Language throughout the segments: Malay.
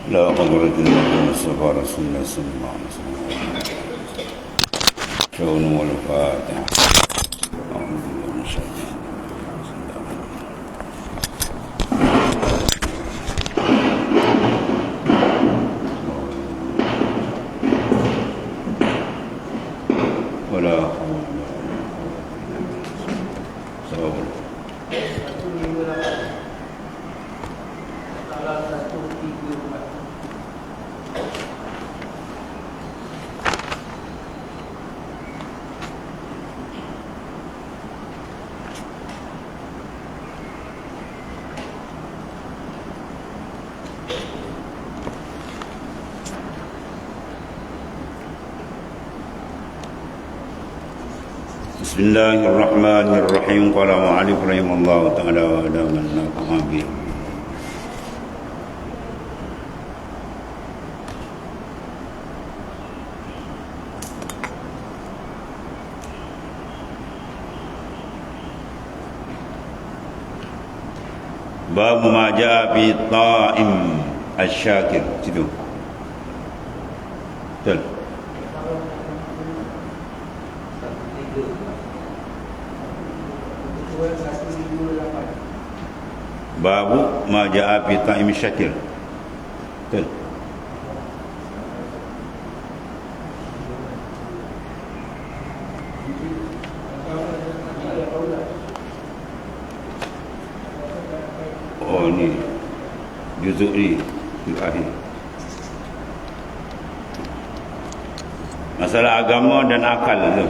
لا قدرة إلا بالمصطفى رسول الله صلى الله عليه وسلم. شؤون والفاتحة. أعوذ بالله من الشيطان ولا حول ولا قوة بسم الله الرحمن الرحيم. قال المؤلف رحمه الله تعالى وأدامنا كما به. Bab ma jaa fi ta'im asy-syakir. Situ. Betul. Babu ma jaa fi ta'im syakir. Betul. Oh ni juzuk ni akhir. Masalah agama dan akal tu.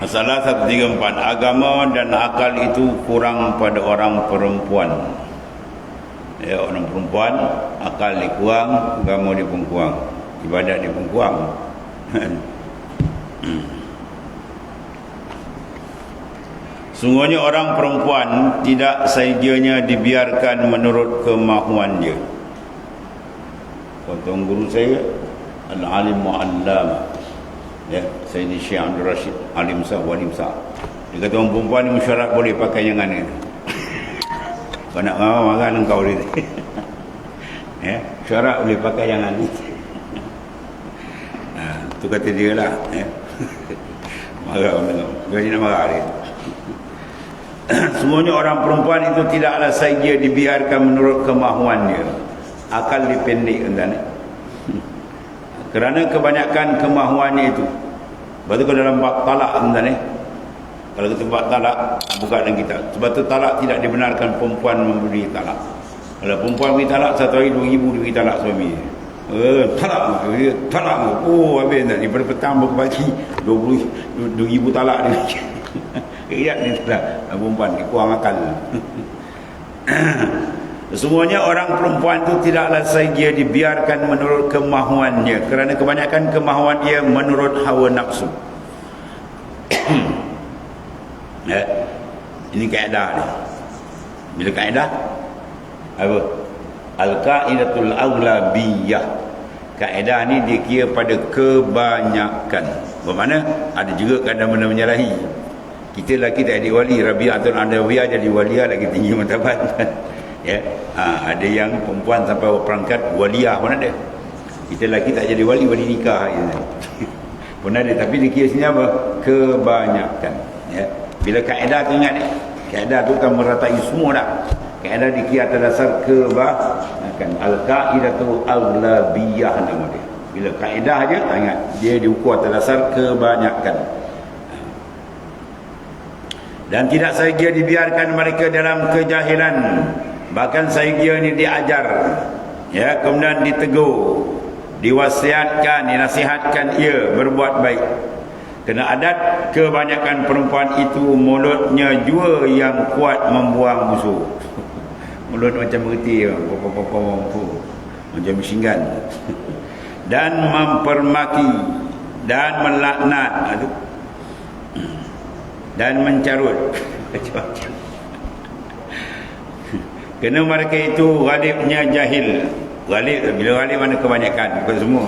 Masalah 134. Agama dan akal itu kurang pada orang perempuan. Ya, orang perempuan akal dia kurang, agama dia pun kurang, ibadat dia pun kurang. Sungguhnya orang perempuan tidak sejanya dibiarkan menurut kemahuan dia. Kata guru saya, Al-Alim Mu'allam, ya, Sayyidi Syekh Abdul Rashid Alim Sah Walim Sah. Dia kata orang perempuan ni mesyuarat boleh pakai yang mana. Kau nak marah engkau dia. Ya, syarat boleh pakai yang mana. Tu kata dia lah, ya. Marah orang. Dia nak marah dia. Semuanya orang perempuan itu tidaklah saja dibiarkan menurut kemahuan dia. Akal dipendek kan. Kerana kebanyakan kemahuannya itu. Sebab tu kalau dalam bab talak kan, kalau kita bab talak, buka dalam kitab. Sebab tu talak tidak dibenarkan perempuan memberi talak. Kalau perempuan beri talak, satu hari 2,000 diberi talak suami. Talak dia, talak. Oh, habis dah daripada petang ke pagi 2,000 talak dia. Lihat ni lah perempuan ni kurang akal. Semuanya orang perempuan itu tidaklah saja dibiarkan menurut kemahuannya, kerana kebanyakan kemahuan dia menurut hawa nafsu. Ya, ini kaedah ni. Bila kaedah apa? Al-qaidatul aghlabiyah. Kaedah ni dia kira pada kebanyakan. Bermakna ada juga kadang benda menyalahi. Kita lelaki tak jadi wali, Rabi'atul Adawiyah jadi waliah lagi tinggi martabat. Ya, ada yang perempuan sampai perangkat waliah pun ada. Kita lelaki tak jadi wali, wali nikah je. Pun ada, tapi dia kira sini apa? Kebanyakan. Ya. Bila kaedah tu ingat ni, kaedah tu kan meratai semua dah. Kaedah dikira atas dasar kebanyakan. Al-Qaidatu Aghlabiyah nama dia. Bila kaedah je, ingat dia diukur atas dasar kebanyakan. Dan tidak sahaja dibiarkan mereka dalam kejahilan, bahkan sahaja ni diajar, ya, kemudian ditegur, diwasiatkan, dinasihatkan ia berbuat baik. Kerana adat kebanyakan perempuan itu mulutnya jua yang kuat membuang musuh. Mulut macam berhenti, macam machine dan mempermaki dan melaknat dan mencarut macam-macam. Kerana mereka itu ghalibnya jahil. Ghalib, bila ghalib mana kebanyakan, bukan semua.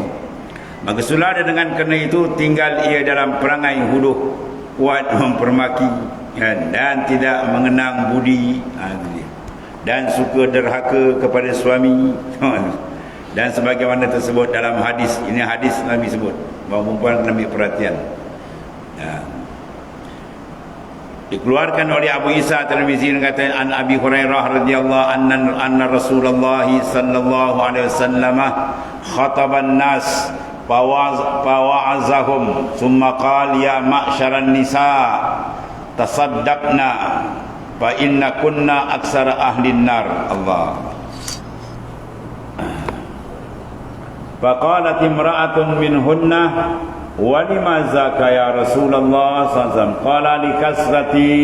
Maka sulada dengan kerana itu tinggal ia dalam perangai huluh, kuat mempermaki, kan, dan tidak mengenang budi, dan suka derhaka kepada suami, dan sebagaimana tersebut dalam hadis. Ini hadis Nabi sebut bahawa perempuan kena ambil perhatian. Dikeluarkan oleh Abu Isa Tirmizi kata an Abi Hurairah radhiyallahu anna Rasulullah sallallahu alaihi wasallam khataban nas fawa'azahum thumma qala ya ma'syaran nisa tasaddaqna fa inna kunna aksara ahlin nar. Allah. Faqalat imra'atun minhunna wa lima zaka ya Rasulullah sallallahu alaihi wasallam qala li kasrati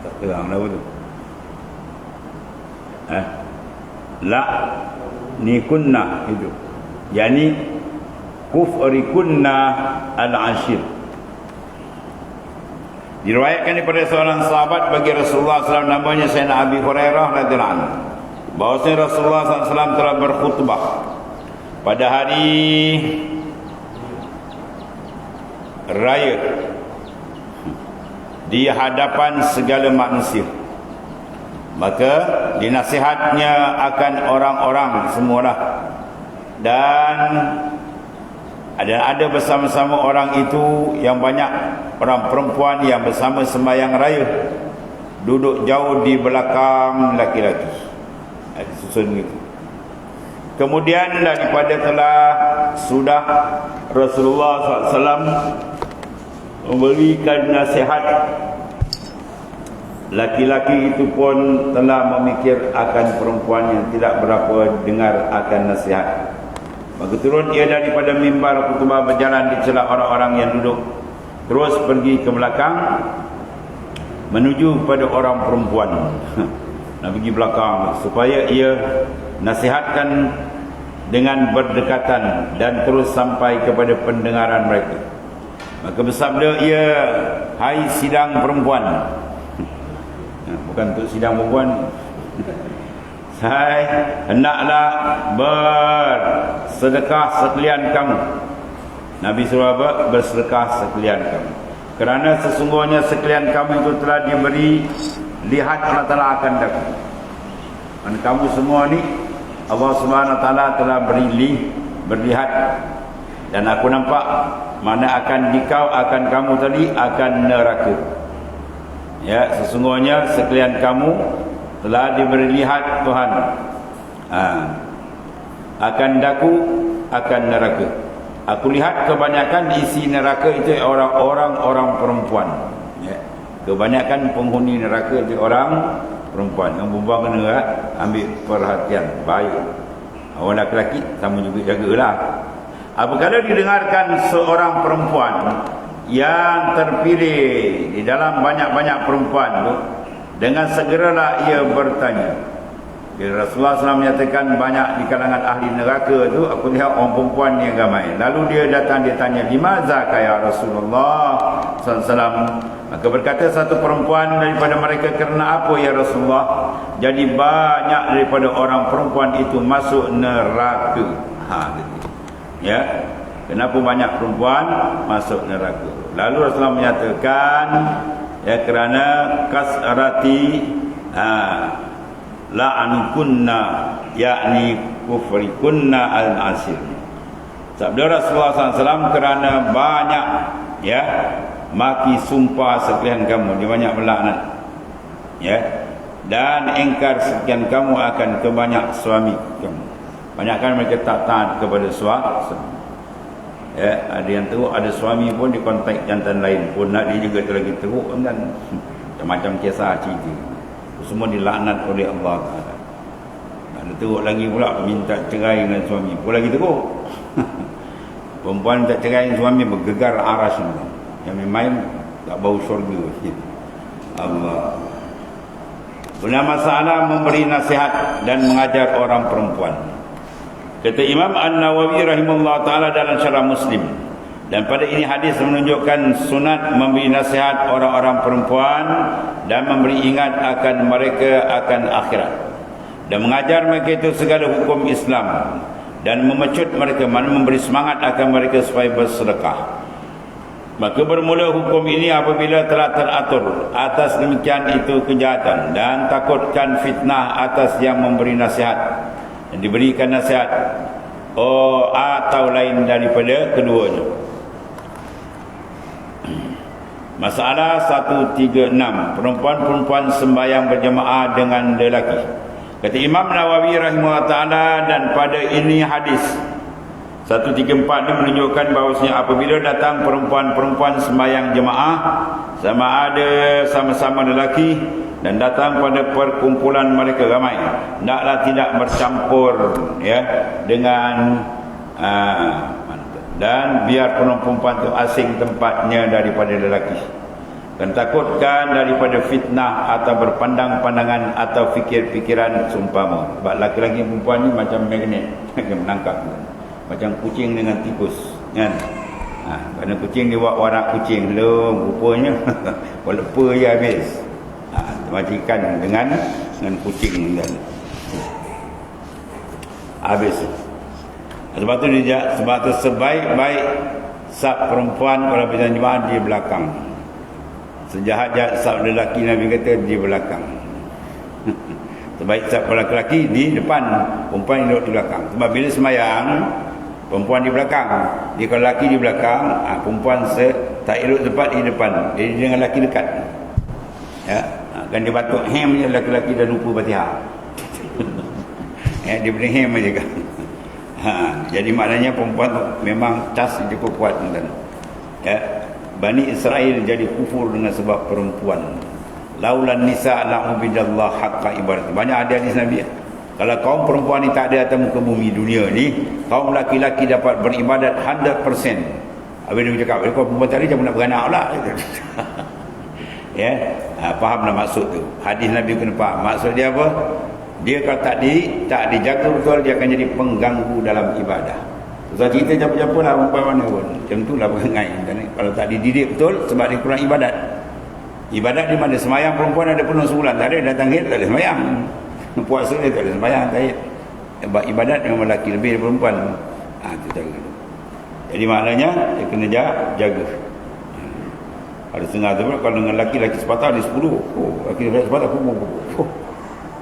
tak terang apa tu la ni kunna itu yani kufri kunna al-ashir. Diriwayatkan daripada seorang sahabat bagi Rasulullah SAW, namanya Sayyidina Abi Hurairah radhiyallahu anhu, bahwasanya Rasulullah SAW telah berkhutbah pada hari raya di hadapan segala manusia. Maka dinasihatnya akan orang-orang semualah, dan ada bersama-sama orang itu yang banyak orang perempuan yang bersama sembahyang raya, duduk jauh di belakang laki-laki. Susun gitu. Kemudian daripada telah sudah Rasulullah SAW memberikan nasihat, laki-laki itu pun telah memikir akan perempuan yang tidak berapa dengar akan nasihat. Maka turun ia daripada mimbar khutbah, berjalan di celah orang-orang yang duduk, terus pergi ke belakang menuju pada orang perempuan. Nak pergi belakang supaya ia nasihatkan dengan berdekatan dan terus sampai kepada pendengaran mereka. Maka bersabda ia, hai sidang perempuan. Bukan untuk sidang perempuan. Hai, hendaklah bersedekah sekalian kamu. Nabi suruh apa? Bersedekah sekalian kamu. Kerana sesungguhnya sekalian kamu itu telah diberi lihat Allah Ta'ala akan dapat. Dan kamu semua ni Allah Subhanahu Wa Ta'ala telah berlihat. Dan aku nampak mana akan dikau akan kamu tadi akan neraka. Ya, sesungguhnya sekalian kamu telah diberi lihat Tuhan akan daku akan neraka. Aku lihat kebanyakan isi neraka itu orang perempuan, ya. Kebanyakan penghuni neraka itu orang perempuan. Yang perempuan kena ambil perhatian baik. Orang lelaki sama juga jagalah. Apabila didengarkan seorang perempuan yang terpilih di dalam banyak-banyak perempuan tu, dengan segeralah ia bertanya. Bila Rasulullah SAW menyatakan banyak di kalangan ahli neraka itu, aku lihat orang perempuan yang ramai. Lalu dia datang, dia tanya, limaza kaya Rasulullah SAW? Maka berkata satu perempuan daripada mereka, kerana apa ya Rasulullah? Jadi banyak daripada orang perempuan itu masuk neraka. Ya, kenapa banyak perempuan masuk neraka? Lalu Rasulullah menyatakan, ya, kerana kasrati la'anukunna, yakni kufrikunna al-asir. Sabda Rasulullah SAW, kerana banyak, ya, maki sumpah sekalian kamu, dia banyak melaknat, ya, dan engkar sekian kamu akan kebanyak suami kamu. Banyakkan mereka tak taat kepada suami. Ya, ada yang teruk, ada suami pun di kontak jantan lain pun nak dia juga lagi teruk kan. Macam-macam kisah cerita. Semua dilaknat oleh Allah Taala. Ada teruk lagi pula minta cerai dengan suami, pun lagi teruk. Perempuan tak cerai dengan suami bergegar aras ni. Yang main tak bau syurga. Allah. Benar masalah memberi nasihat dan mengajar orang perempuan. Kata Imam An-Nawawi rahimahullah ta'ala dalam syarah Muslim, dan pada ini hadis menunjukkan sunat memberi nasihat orang-orang perempuan dan memberi ingat akan mereka akan akhirat, dan mengajar mereka itu segala hukum Islam, dan memecut mereka, mana memberi semangat akan mereka supaya bersedekah. Maka bermula hukum ini apabila telah teratur atas demikian itu kejahatan, dan takutkan fitnah atas yang memberi nasihat dan diberikan nasihat atau lain daripada keduanya. Masalah 136, perempuan-perempuan sembahyang berjemaah dengan lelaki. Kata Imam Nawawi rahimahullah ta'ala, dan pada ini hadis 134 ini menunjukkan bahawasanya apabila datang perempuan-perempuan sembahyang jemaah, sama ada sama-sama lelaki, dan datang pada perkumpulan mereka ramai, hendaklah tidak bercampur dengan dan biar perempuan itu asing tempatnya daripada lelaki, dan takutkan daripada fitnah atau berpandang-pandangan atau fikir-fikiran seumpama. Sebab laki-laki perempuan ni macam magnet, menangkap macam kucing dengan tikus kan. Kerana kucing dia buat warak kucing belum rupanya walaupun je habis. Majikan dengan kucing kan habis. Sebab tu sebaik-baik saf perempuan kalau berjalan jemaah di belakang, sejahat-jahat saf lelaki Nabi kata di belakang. Sebaik saf lelaki di depan, perempuan duduk di belakang. Sebab bila sembahyang perempuan di belakang, dia kalau lelaki di belakang, perempuan tak elok tempat di depan, jadi dengan lelaki dekat kan dia batuk hem je, lelaki-lelaki dah lupa Fatihah. Dia boleh hem je kan. Jadi maknanya perempuan tu memang cas cukup kuat tuan. Bani Israel jadi kufur dengan sebab perempuan. Laulan nisa la'ubidallah haqqa ibadat. Banyak ada hadis Nabi. Kalau kaum perempuan ni tak ada atas muka bumi dunia ni, kaum laki-laki dapat beribadat 100%. Habis dia cakap, kalau perempuan tadi jangan nak beranak pula. Fahamlah maksud tu. Hadis Nabi kena faham. Maksud dia apa? Dia kalau tak dijaga betul, dia akan jadi pengganggu dalam ibadah. Sebab cerita siapa-siapa lah perempuan mana pun, macam tu lah perangai. Kalau tak dididik betul, sebab dia kurang ibadat. Ibadat di mana? Semayang perempuan ada penuh sebulan, tak ada, datang haid tak ada semayang. Puasa dia tak ada semayang, tak haid. Sebab ibadat memang lelaki lebih daripada perempuan. Itu cara. Jadi maknanya dia kena jaga. Ada setengah tu pula, kalau dengan laki-laki sepatah ada 10. Laki sepatah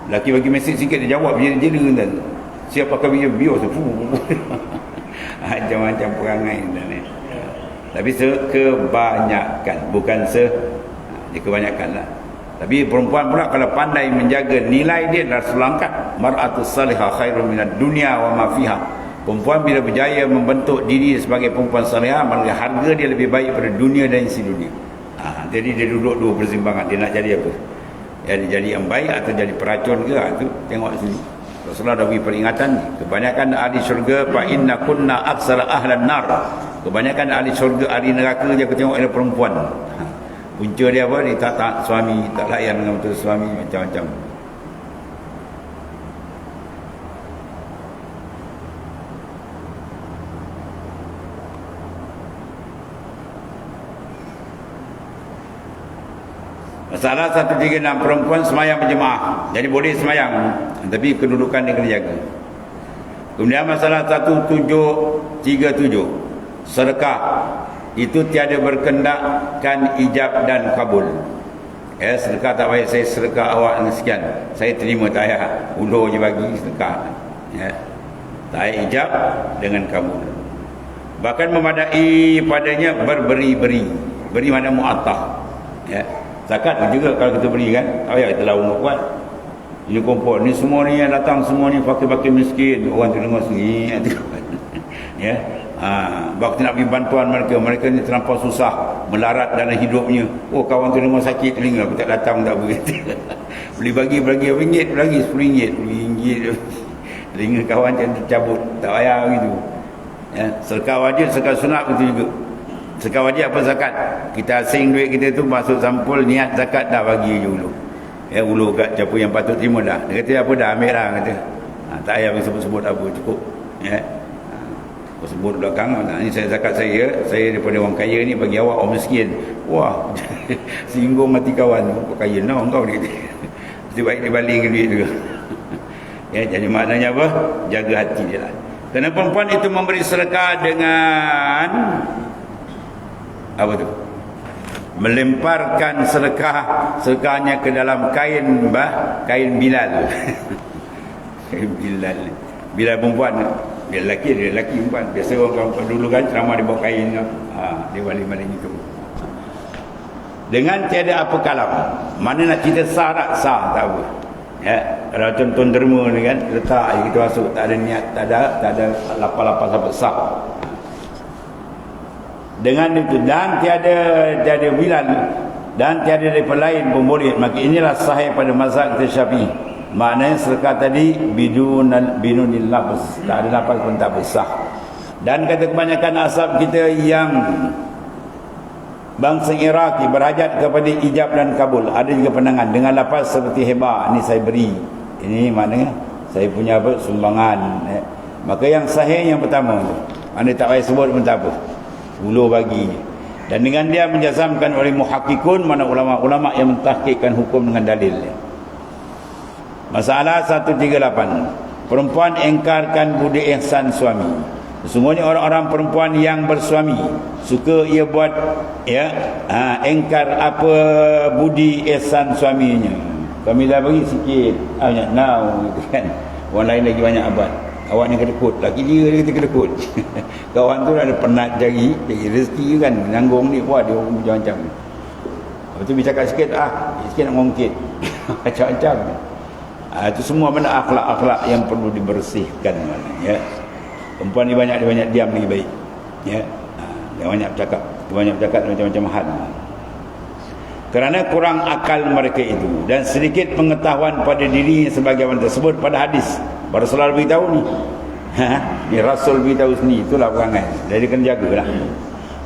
laki bagi mesej sikit dia jawab jela-jela kan. Siap pakai bios tu. Macam-macam perangai dan tapi kebanyakan, bukan dia kebanyakan lah. Tapi perempuan pula kalau pandai menjaga nilai dia, Rasulullah angkat mar'atus salihah khairun minad dunya wa ma fiha. Perempuan bila berjaya membentuk diri sebagai perempuan salihah, maka harga dia lebih baik pada dunia dan isi dunia. Jadi dia duduk dua persimpangan, dia nak jadi apa? Jadi yang baik atau jadi peracun ke? Itu tengok sini. Rasulullah dah beri peringatan. Kebanyakan ahli syurga fa inna kunna aksara ahlan nar. Kebanyakan ahli syurga, ahli neraka je aku tengok ada perempuan. Punca dia apa? Dia tak suami, tak layan dengan betul suami, macam-macam. Masalah 136, perempuan semayang berjemaah. Jadi boleh semayang, tapi kedudukan dia kena jaga. Kemudian masalah 1737, sedekah itu tiada berkendakkan ijab dan kabul. Sedekah tak baik, saya sedekah awak sekian, saya terima, tak payah ulur je bagi sedekah. Tak payah ijab dengan kabul. Bahkan memadai padanya berberi-beri. Beri mana mu'attah. Zakat juga kalau kita beri kan, tak payah kita lawan kuat. Ini kompor ni, semua ni yang datang, semua ni fakir-fakir miskin, orang tu dengar sendiri. Sebab kita nak beri bantuan mereka ni terlampau susah melarat dalam hidupnya. Kawan tu dengar sakit telinga, aku tak datang, tak beri. Boleh bagi RM1, lagi RM10, telinga kawan jangan tercabut, tak payah begitu. Sedekah wajib, sedekah sunat begitu juga. Sedekah wajib apa zakat? Kita asing duit kita tu masuk sampul, niat zakat dah bagi je dulu. Ulu kat siapa yang patut terima dah. Dia kata apa dah ambil lah kata. Tak payah sebut-sebut apa, cukup. Sebut belakang, ini saya zakat saya daripada orang kaya ni bagi awak orang miskin. Wah, singgung mati kawan. Kau kaya nak kau dia kata. Mesti baik dia baling ke duit tu. Jadi maknanya apa? Jaga hati dia lah. Kerana perempuan itu memberi sedekah dengan apa tu? Melemparkan sedekahnya ke dalam kain Bilal. Kain Bilal. Bilal perempuan, dia lelaki perempuan. Biasa orang dulu kan ceramah dia bawa kain. Dia maling-maling itu. Dengan tiada apa kalam. Mana nak cerita sah tak? Sah tak apa. Ya, kalau tuan-tuan derma ni kan letak je kita masuk, tak ada niat, tak ada lapar-lapar sampai sah. Dengan itu, dan tiada Bilal dan tiada daripada lain pun boleh, maka inilah sahih pada mazhab kita Syafi'i. Maknanya sedekah tadi bidunil lafz, tak ada lafaz pun tak besar. Dan kata kebanyakan asab kita yang bangsa Iraki berhajat kepada ijab dan kabul, ada juga pandangan dengan lafaz seperti heba, ini saya beri, ini maknanya saya punya sumbangan. Maka yang sahih yang pertama tu, mana tak payah sebut pun tak apa, ulu bagi. Dan dengan dia menjazamkan oleh muhakkikun, mana ulama-ulama yang mentahqiqkan hukum dengan dalil. Masalah 138, perempuan engkarkan budi ihsan suami. Sesungguhnya orang-orang perempuan yang bersuami suka ia buat engkar apa budi ihsan suaminya. Kami dah bagi sikit, banyak now gitu kan. Orang lain lagi banyak abad. Awak ni kedekut, laki dia kata kedekut. Kawan tu ada penat jari rezeki kan, menanggung ni, wah dia macam-macam. Lepas tu bercakap sikit, sikit nak ngongkit. Macam-macam. Itu semua benda akhlak-akhlak yang perlu dibersihkan. Ya. Perempuan ni banyak diam lagi baik. Ya. Dia banyak bercakap macam-macam hal. Kerana kurang akal mereka itu dan sedikit pengetahuan pada dirinya sebagaimana tersebut pada hadis. Rasulullah beritahu ni. Ni Rasul beritahu sendiri, itulah perangai. Jadi kena jagalah.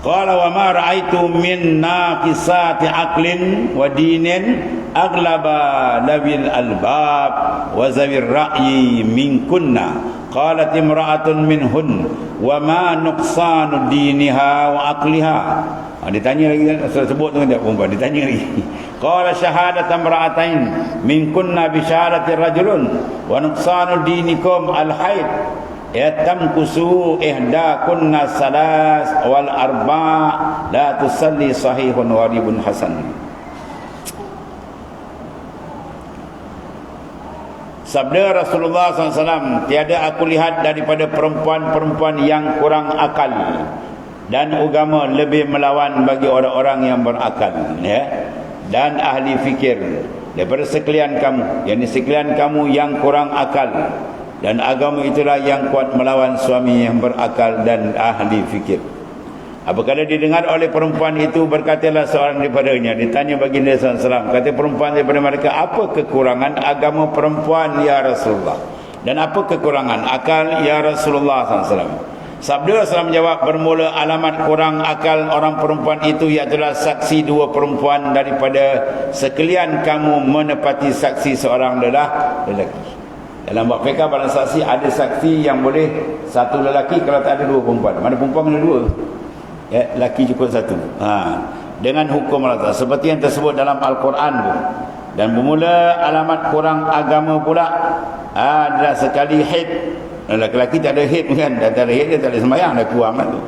Qala wa ma ra'aitu min naqisati aqlin wa dinin aghlaba labil albab wa zawir ra'yi minkunna. Qalat imra'atun minhun wa ma nuqsanu diniha wa aqliha. Ditanya lagi kan, sebut tu tak perempuan, ditanya lagi. Qala syahadat imra'atain minkunna bi syahadati rajulun wa nuqsanu dinikum al-haid. Yatamkusu ihdakunna salas wal arba' la tusalli sahihun waribun hasan. Sabda Rasulullah SAW, tiada aku lihat daripada perempuan-perempuan yang kurang akal dan agama lebih melawan bagi orang-orang yang berakal, ya, dan ahli fikir daripada sekalian kamu, yakni sekalian kamu yang kurang akal dan agama itulah yang kuat melawan suami yang berakal dan ahli fikir. Apabila didengar oleh perempuan itu, berkatalah seorang daripadanya, ditanya baginda SAW, kata perempuan daripada mereka, apa kekurangan agama perempuan ya Rasulullah, dan apa kekurangan akal ya Rasulullah SAW? Sabda Rasulullah menjawab, bermula alamat kurang akal orang perempuan itu ialah saksi dua perempuan daripada sekalian kamu menepati saksi seorang lelaki. Dalam bab fiqh pada saksi ada saksi yang boleh satu lelaki kalau tak ada dua perempuan. Mana perempuan kena dua, ya, lelaki cukup satu. Dengan hukum Allah seperti yang tersebut dalam Al-Quran tu. Dan bermula alamat kurang agama pula adalah sekali haid. Lelaki tak ada haid kan, dan tak ada haid dia tak ada sembahyang, dah kurang kan tu.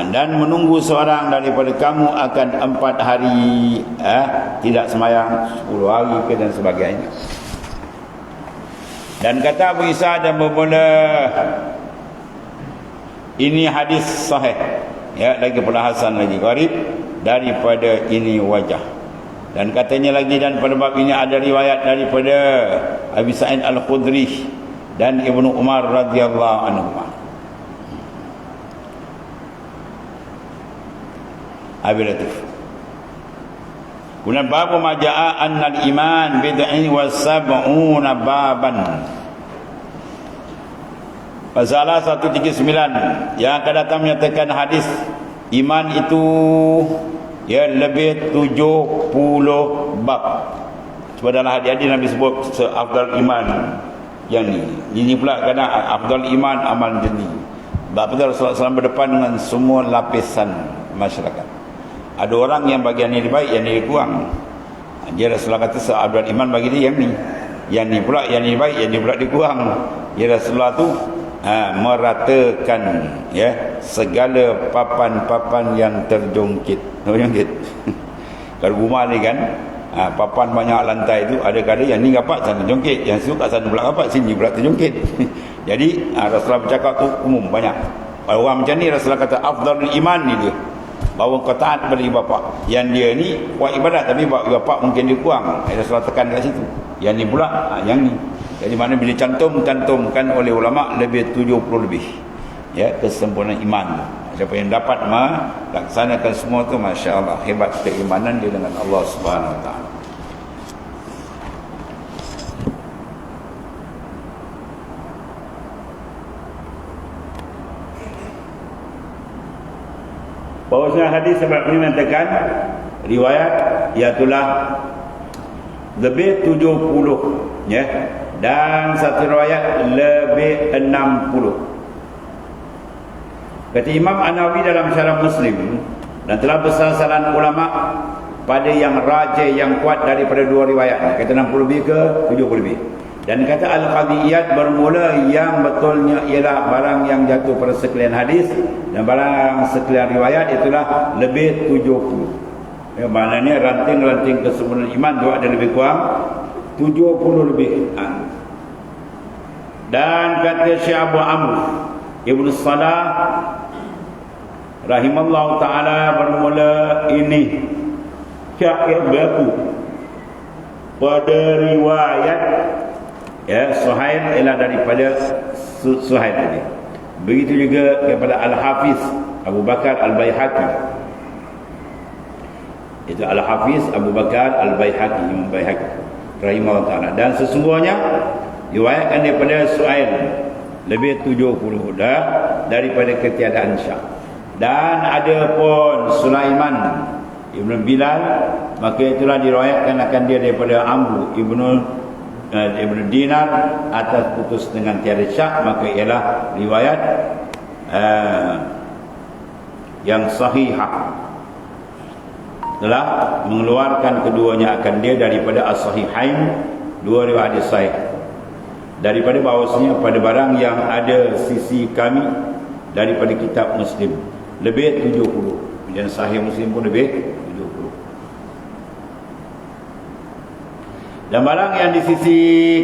Dan menunggu seorang daripada kamu akan 4 hari tidak sembahyang, 10 hari ke dan sebagainya. Dan kata Abu Isa, dan bermula ini hadis sahih, ya, lagi pula hasan lagi qarib daripada ini wajah. Dan katanya lagi, dan pada bab ini ada riwayat daripada Abi Sa'id Al-Khudri dan Ibnu Umar radhiyallahu anhu. Abi Latif. Kemudian bab maja'a annal iman bid'in wa sab'una baban. Pasal 139 yang akan datang menyatakan hadis iman itu ya lebih 70 bab. Sebab dalam hadis Nabi sebut afdal iman yang ni. Ini pula kadang afdal iman amal jeni. Sebab Rasulullah SAW berdepan dengan semua lapisan masyarakat. Ada orang yang bagian ini baik, yang ini kurang. Dia Rasulullah kata afdal iman bagi dia yang ni. Yang ni pula yang ni baik, yang ni pula dia kurang. Ya Rasulullah tu meratakan ya segala papan-papan yang terjongkit. Kalau rumah ni kan, papan banyak lantai tu, ada kali yang ni rapat sana jongkit, yang situ kat sana pula rapat, sini pula terjongkit. Jadi Rasulullah bercakap tu umum banyak. Orang macam ni Rasulullah kata afdalul iman ni dia, bahawa kau taat pada ibu bapa. Yang dia ni buat ibadat tapi buat ibu bapa mungkin dia kurang. Rasulullah tekan kat situ. Yang ni pula yang ni. Jadi mana bila cantumkan oleh ulama lebih 70 lebih. Ya, kesempurnaan iman. Siapa yang dapat melaksanakan semua tu, masya-Allah, hebat keimanan dia dengan Allah Subhanahu Wa Taala. Bahawasanya hadis sebab ini mengatakan riwayat iaitulah lebih 70 ya, dan satu riwayat lebih 60. Kata Imam An-Nawawi dalam Syarah Muslim, dan telah bersalahan ulama pada yang rajih yang kuat daripada dua riwayat, kata 60 lebih ke 70 lebih. Dan kata Al-Qadiyat bermula yang betulnya ialah barang yang jatuh pada sekalian hadis, dan barang sekalian riwayat itulah lebih 70. Ya, maknanya ranting-ranting kesempurnaan iman juga ada lebih kurang 70 lebih. Dan kata Syekh Abu Amr Ibn Salah rahimallahu ta'ala bermula ini syair berlaku pada riwayat ya Suhail ialah daripada Suhail tadi. Begitu juga kepada Al-Hafiz Abu Bakar Al-Baihaqi, itu Al-Hafiz Abu Bakar Al-Baihaqi, Imam Baihaqi rahimahullah ta'ala. Dan sesungguhnya riwayatkan daripada Suhail lebih 70 dah daripada ketiadaan Syak. Dan ada pun Sulaiman Ibn Bilal, maka itulah diriwayatkan akan dia daripada Amr Ibn Dinar atas putus dengan tiada syak, maka ialah riwayat yang sahihah, telah mengeluarkan keduanya akan dia daripada As-Sahihain, dua riwayat sahih, daripada bahawasanya pada barang yang ada sisi kami daripada kitab Muslim lebih 70, dan Sahih Muslim pun lebih 70. Dan barang yang di sisi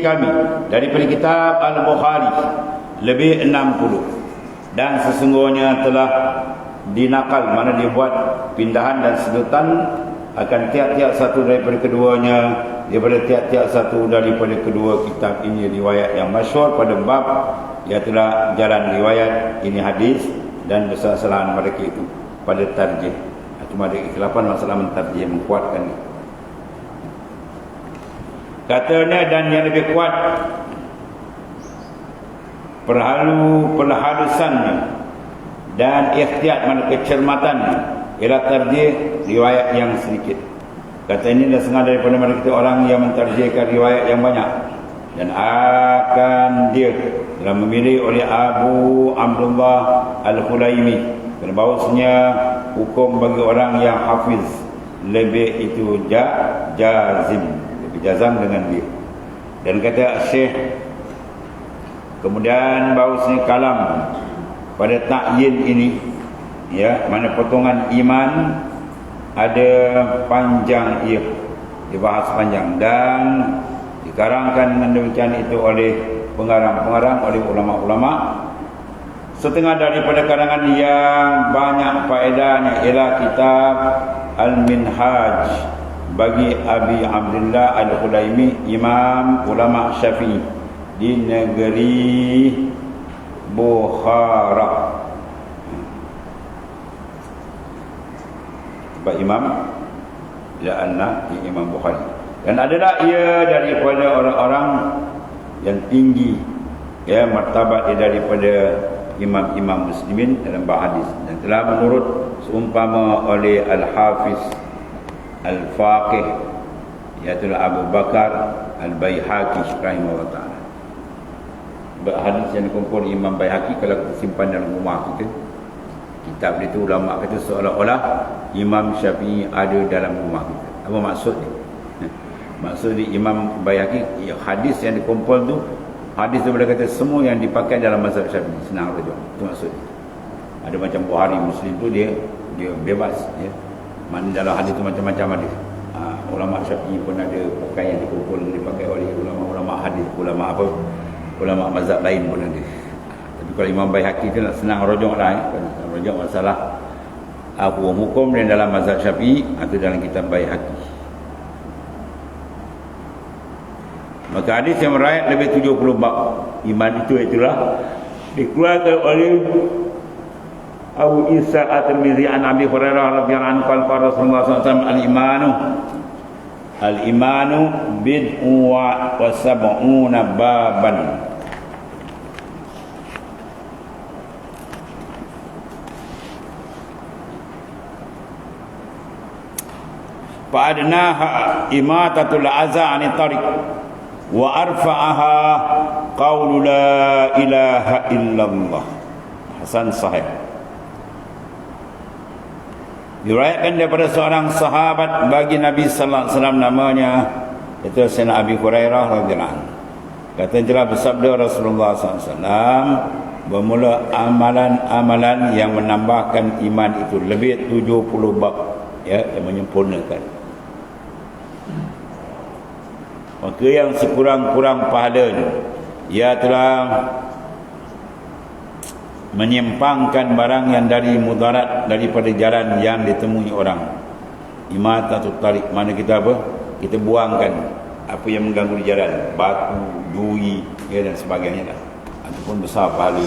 kami daripada kitab Al-Bukhari lebih 60. Dan sesungguhnya telah dinakal, mana dibuat pindahan dan sedotan akan tiap-tiap satu daripada keduanya, daripada tiap-tiap satu daripada kedua kitab ini riwayat yang masyhur pada bab iaitulah jalan riwayat ini hadis, dan kesalahan mereka itu pada tarjih. Cuma ada ikhlafan masalah mentarjih, menguatkan. Katanya dan yang lebih kuat perhalusannya dan ikhtiyat, mana kecermatannya, ialah tarjih riwayat yang sedikit. Kata ini dah sengaja daripada mereka orang yang mentarjihkan riwayat yang banyak, dan akan dia telah memilih oleh Abu Abdullah Al-Khulaimi, kerana bahawasanya hukum bagi orang yang hafiz lebih itu jazim, lebih jazam dengan dia. Dan kata Syekh kemudian bahawasanya kalam pada ta'yin ini ya, mana potongan iman ada panjang, ia dibahas panjang dan dikarangkan dengan demikian itu oleh pengarang-pengarang, oleh ulama-ulama. Setengah daripada karangan yang banyak faedahnya ialah kitab Al-Minhaj bagi Abi Abdullah Al-Khulaimi, imam ulama Syafi'i di negeri Bukhara. Sebab imam ya anna Imam Bukhari, dan adalah ia daripada orang-orang yang tinggi ya martabat dia daripada imam-imam muslimin dalam bab hadis, dan telah menurut seumpama oleh Al-Hafiz Al-Faqih iaitu Abu Bakar Al-Baihaqi rahimahullah ta'ala. Bab hadis yang dikumpul Imam Baihaqi, kalau kita simpan dalam rumah kita, kitab itu ulama kata seolah-olah Imam Syafi'i ada dalam rumah kita. Apa maksud ni? Maksud di Imam Baihaqi, hadis yang dikumpul tu Hadis tu boleh kata semua yang dipakai dalam mazhab Syafi'i senang rujuk. Itu maksud. Ada macam Bukhari, Muslim tu dia bebas ya. Mana dalam hadis tu macam-macam ada. Ulama Syafi'i pun ada pakaian dikumpul dipakai oleh ulama-ulama hadis, ulama apa? Ulama mazhab lain pun ada. Tapi kalau Imam Baihaqi tu nak senang rujuk lah ya. Rujuk masalah hukum yang dalam mazhab Syafi'i atau dalam kitab Baihaqi. Maka hadis yang meriwayat lebih 70 bab iman itulah dikeluarkan oleh Abu Isa At-Tirmizi an Abi Hurairah radhiyallahu anhu qala Rasulullah SAW al-imanu bid'u wa sab'una baban. Fa'adnaha imatatul aza 'anil tariq wa arfa'aha qawlu la ilaha illallah. Hasan sahih. Diriwayatkan daripada seorang sahabat bagi Nabi sallallahu alaihi wasallam, namanya itu Sayyidina Abi Hurairah radhiyallahu anhu. Kata telah bersabda Rasulullah sallallahu alaihi wasallam, bermula amalan-amalan yang menambahkan iman itu lebih 70 bab ya, yang menyempurnakan. Maka yang sekurang-kurang pahalanya ia telah menyimpangkan barang yang dari mudarat daripada jalan yang ditemui orang. Imatatut tariq, mana kita apa? Kita buangkan apa yang mengganggu di jalan, batu, duri ya, dan sebagainya lah. Ataupun besar pahala.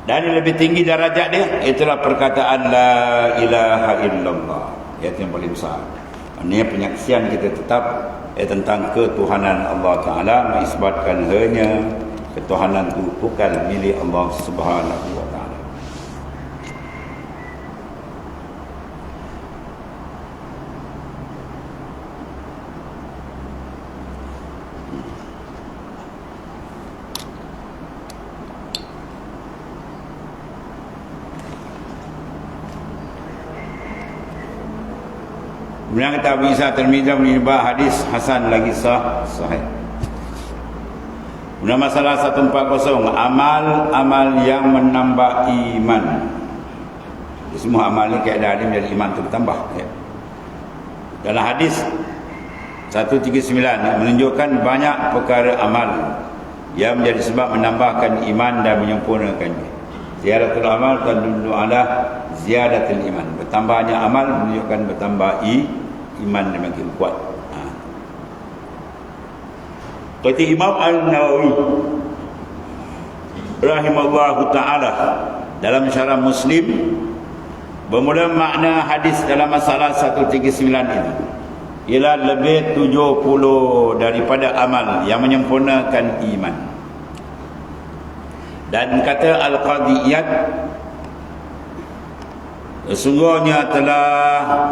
Dan yang lebih tinggi darajat dia itulah perkataan la ilaha illallah. Iaitu yang paling besar. Ini penyaksian kita tetap tentang ketuhanan Allah Ta'ala, mengisbatkan hanya ketuhanan itu bukan milik Allah Subhanahu Wa Ta'ala. Kemudian kata Abu Isa At-Tirmizi menyebut hadis hasan lagi sahih. Kemudian masalah 140, amal yang menambah iman. Semua amal ni keadaan dia menjadi iman itu bertambah ya. Dalam hadis 139 menunjukkan banyak perkara amal yang menjadi sebab menambahkan iman dan menyempurnakannya. Ziyadatul amal tadullu ala ziyadatul iman. Bertambahnya amal menunjukkan bertambah iman yang makin kuat. Kata Imam An-Nawawi rahimahullahu ta'ala dalam syarah Muslim, bermula makna hadis dalam masalah 139 itu ialah lebih 70 daripada amal yang menyempurnakan iman. Dan kata Al-Qadiyat, sesungguhnya telah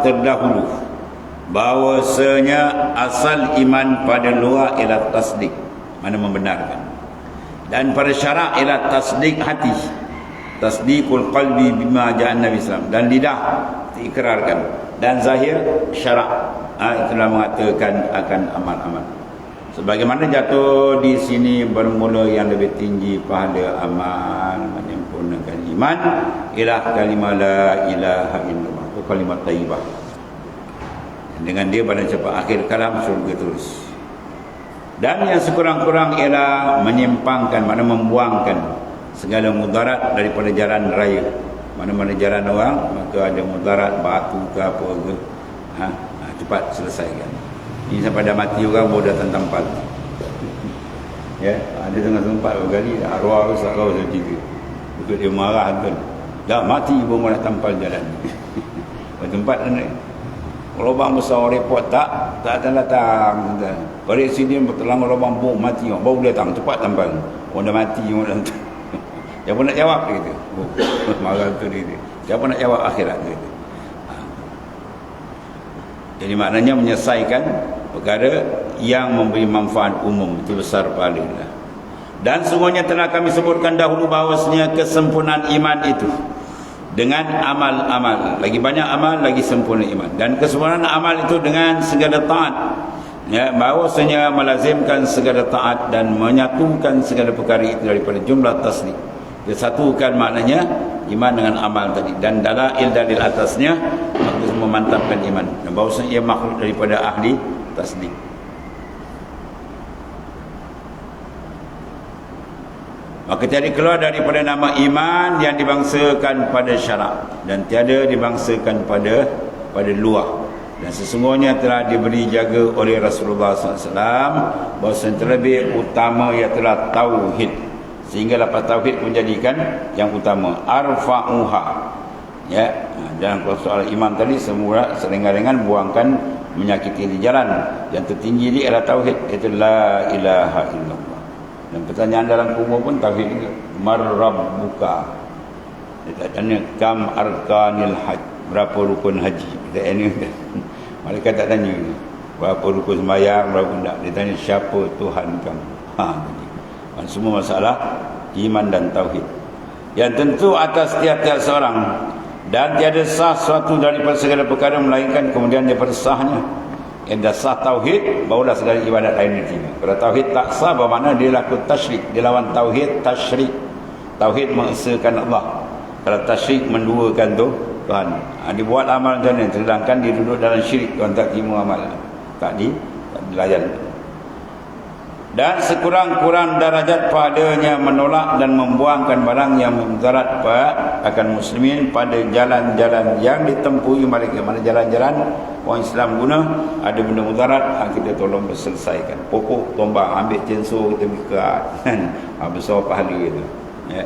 terdahulu bahawasanya asal iman pada luar ialah tasdik, mana membenarkan, dan pada syarak ialah tasdik hati, tasdikul qalbi bima ja'an Nabi SAW, dan lidah diikrarkan, dan zahir syarak telah mengatakan akan amal-amal. Sebagaimana jatuh di sini bermula yang lebih tinggi pahala amal menyempurnakan iman ialah kalimah la ilaha illallah, atau kalimat thayyibah. Dengan dia pada cepat akhir kalam surga terus. Dan yang sekurang-kurang ialah menyimpangkan, mana membuangkan segala mudarat daripada jalan raya. Mana-mana jalan orang, maka ada mudarat, batu ke apa ke, cepat selesaikan. Ini sampai dah mati orang baru datang tampal. Ya, ada tengah tempat berkali arwah rosak kau seperti itu. Betul dia marah kan. Dah mati baru dah tampal jalan. Tempat ni lubang besar repot tak datang. Kalau sini bertelang lubang bom mati baru datang cepat tampal. Orang dah mati orang dah. Siapa nak jawab dia kata. Marah tu dia. Siapa nak jawab akhirat dia kata. Jadi maknanya menyelesaikan perkara yang memberi manfaat umum, itu besar pahala. Dan sungguhnya telah kami sebutkan dahulu bahawasanya kesempurnaan iman itu dengan amal-amal, lagi banyak amal lagi sempurna iman, dan kesempurnaan amal itu dengan segala taat Ya, bahawasanya melazimkan segala taat dan menyatukan segala perkara itu daripada jumlah tasdik. Disatukan maknanya iman dengan amal tadi, dan dalil atasnya maksud memantapkan iman, dan bahawasanya ia makhluk daripada ahli tasdik. Maka tiada keluar daripada nama iman yang dibangsakan pada syarak, dan tiada dibangsakan pada luar. Dan sesungguhnya telah diberi jaga oleh Rasulullah SAW bahawa terlebih utama ialah tauhid, sehingga lepas tauhid menjadikan yang utama arfa'uha. Ya, dalam soal iman tadi semua seringan-ringan buangkan menyakiti di jalan. Yang tertinggi ini adalah tauhid, iaitu la ilaha illallah. Dan pertanyaan dalam kubur pun tauhid juga. Mar rabbuka? Dia tanya kam arkanil hajj, berapa rukun haji. Mereka tak tanya berapa rukun sembahyang, berapa tak. Dia tanya siapa Tuhan kamu. Semua masalah iman dan tauhid yang tentu atas tiap-tiap seorang, dan tiada sah suatu daripada segala perkara melainkan kemudian daripada sahnya. Yang dah sah tauhid, barulah segala ibadat lain diterima. Kalau tauhid tak sah, bermakna dia laku tasyrik. Dia lawan tauhid, tasyrik. Tauhid mengesahkan Allah, kalau tasyrik menduakan tu Tuhan. Dibuat amal macam ni, sedangkan dia duduk dalam syirik, Tuhan tak terima amal, tak dilayan. Dan sekurang-kurang darajat padanya menolak dan membuangkan barang yang mudarat akan muslimin pada jalan-jalan yang ditempuhi mereka. Mana jalan-jalan orang Islam guna ada benda mudarat, kita tolong selesaikan. Pokok tombak, ambil censor, kita bikat kan, besar pahala itu, ya.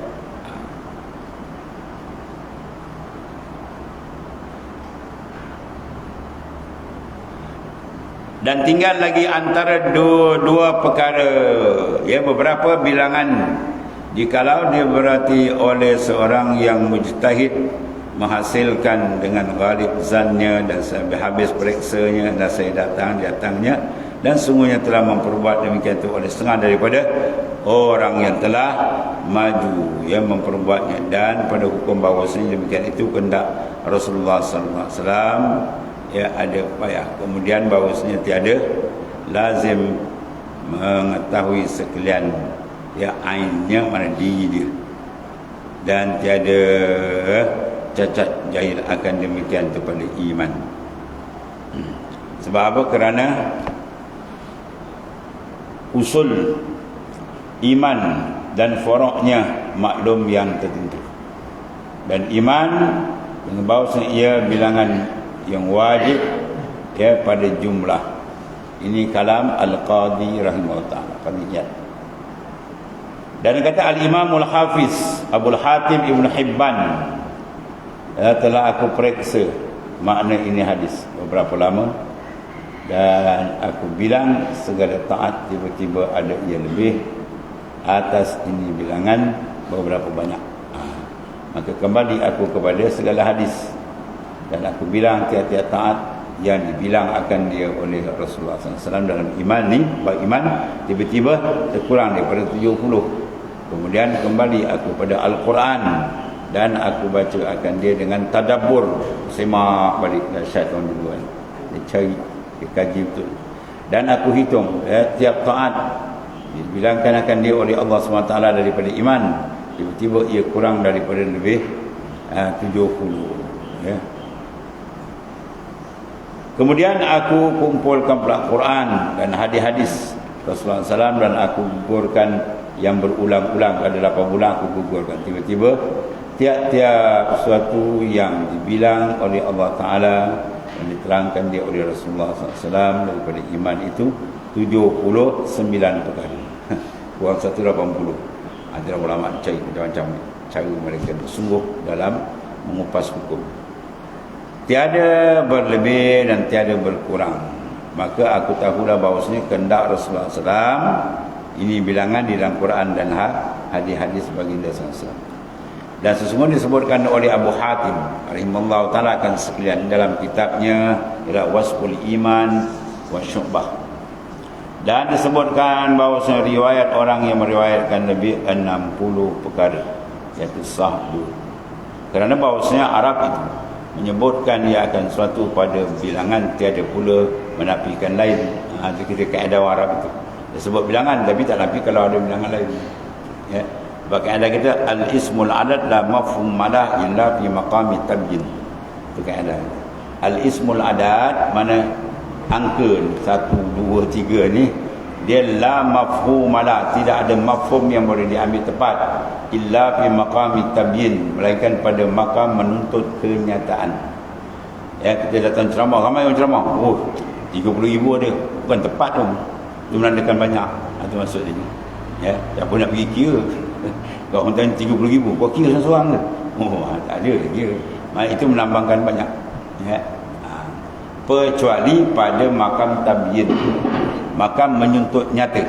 Dan tinggal lagi antara dua perkara, ya, beberapa bilangan. Jikalau dia berarti oleh seorang yang mujtahid menghasilkan dengan ghalib zannya dan sampai habis periksanya dan saya datangnya, dan sungguhnya telah memperbuat demikian itu oleh setengah daripada orang yang telah maju yang memperbuatnya, dan pada hukum bahawasanya demikian itu kehendak Rasulullah sallallahu alaihi wasallam. Ya, ada payah. Kemudian bahawasanya tiada lazim mengetahui sekalian, ya, ainnya, mana diri dia, dan tiada cacat jahil akan demikian kepada iman. Sebab apa? Kerana usul iman dan foroknya maklum yang tertentu, dan iman dengan bahawasanya ia bilangan yang wajib, ya, pada jumlah. Ini kalam Al-Qadhi rahimahullah ta'ala, qadiyat. Dan kata Al-Imam Al-Hafiz Abul Hatim Ibn Hibban, telah aku periksa makna ini hadis beberapa lama, dan aku bilang segala taat tiba-tiba ada ia lebih atas ini bilangan beberapa banyak. Maka kembali aku kepada segala hadis, dan aku bilang tiap-tiap taat yang dibilang akan dia oleh Rasulullah SAW dalam iman ni, beriman, tiba-tiba terkurang daripada 70. Kemudian kembali aku pada Al-Quran, dan aku baca akan dia dengan tadabbur, semak balik syaitan dulu kan. Dia cari, dia kaji betul. Dan aku hitung, ya, tiap taat dibilangkan akan dia oleh Allah SWT daripada iman, tiba-tiba ia kurang daripada lebih 70, ya. Kemudian aku kumpulkan pula Quran dan hadis-hadis Rasulullah SAW, dan aku gugurkan yang berulang-ulang. Pada 8 bulan aku gugurkan. Tiba-tiba tiap-tiap sesuatu yang dibilang oleh Allah Ta'ala, yang diterangkan dia oleh Rasulullah SAW daripada iman itu 79 perkara. Kurang 180. Ada ulama cari macam-macam cara mereka bersungguh dalam mengupas hukum. Tiada berlebih dan tiada berkurang. Maka aku tahulah bahawasanya kehendak Rasulullah SAW ini bilangan di dalam Quran dan hadis-hadis baginda SAW. Dan sesungguhnya disebutkan oleh Abu Hatim rahimahullah ta'ala akan sekalian dalam kitabnya ialah Wasful Iman wa Syu'bah. Dan disebutkan bahawasanya riwayat orang yang meriwayatkan lebih 60 perkara, iaitu sahih. Kerana bahawasanya Arab itu menyebutkan ia akan suatu pada bilangan, tiada pula menafikan lain. Itu kita kaedah Arab itu. Dia sebut bilangan tapi tak nafi kalau ada bilangan lain. Ya. Sebab kaedah kita al-ismul adad la mafhum malah illa fi maqami tabyin. Itu kaedah. Al-ismul adad mana angka 1 2 3 ni dia la mafhum malah, tidak ada mafhum yang boleh diambil tepat illa fi maqami tabyin, melainkan pada makam menuntut kenyataan. Ya, kita datang ceramah, ramai orang ceramah, 30,000 ada, bukan tepat tu, itu menandakan banyak. Itu maksud dia. Ya, tak pun nak pergi kira. Kalau orang tanya 30,000, kau kira seorang ke? Tak ada kira. Itu menambangkan banyak. Ya. Kecuali pada makam tabyin, makam menuntut nyata.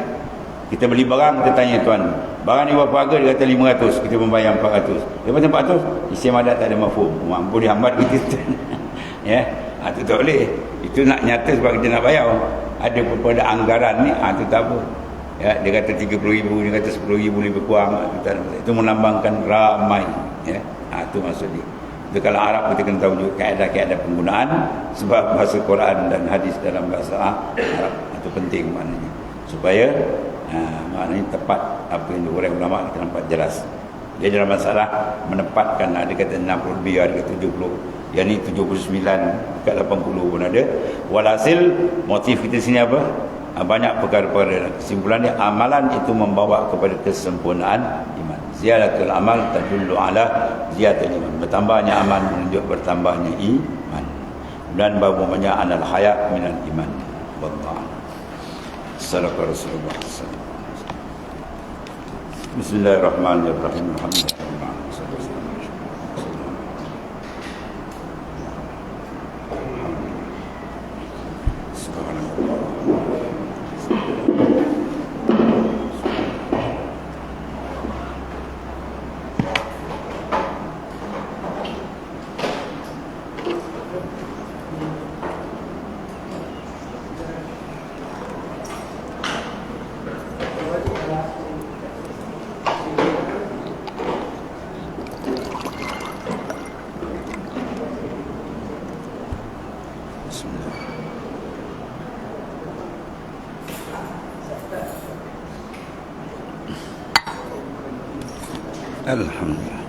Kita beli barang, kita tanya tuan, barang ni berapa harga? Dia kata 500, kita membayar 400. Lepas 400, isim adat tak ada mafhum, mampu dihambat kita. Ya, itu tak boleh. Itu nak nyata sebab kita nak bayar. Ada pada anggaran ni, itu tak apa. Ya, dia kata 30,000, dia kata 10,000 lebih kurang. Itu menambangkan ramai. Ya, itu maksud dia. Itu kalau Arab kita kena tahu juga kaedah-kaedah penggunaan, sebab bahasa Quran dan hadis dalam bahasa Arab itu penting maknanya, supaya maknanya tepat apa yang diuraikan ulama, kita nampak jelas. Dia dalam masalah menempatkan, ada kata 60 lebih, ada kata 70, yang ni 79 dekat 80 pun ada. Walhasil motif kita sini apa? Banyak perkara-perkara. Kesimpulannya, amalan itu membawa kepada kesempurnaan iman. Ziyadatul amal tadullu ala ziyadatul iman. Bertambahnya amal menunjuk bertambahnya iman. Dan bahawanya anal haya minal iman. Wallahu sallallahu Rasulullah sallallahu. Bismillahirrahmanirrahim. Alhamdulillah. Alhamdulillah.